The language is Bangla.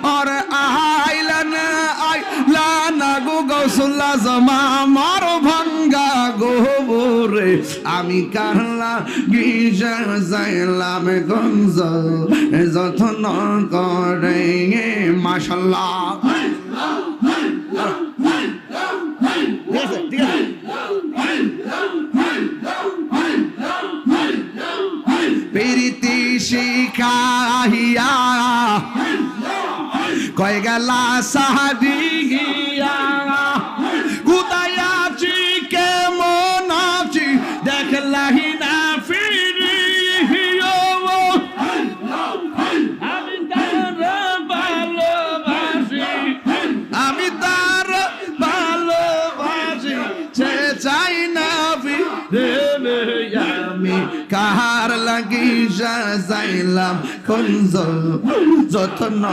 और आइलन गो गौसुल्ला जमा मार भंगा गोबरे आमी कारला गिजा जाइलाम गंज যত্ন করে মাশাআল্লাহ প্রীতি শিখাইয়া কয় গেলা সাহাদিয়া কোথায় আছি কেমন আছি দেখলাহি না ফিরিও আমি তার ভালোবাসি সে চাই না ফিরে আমি কার লাগি যাইলাম কোন যত্ন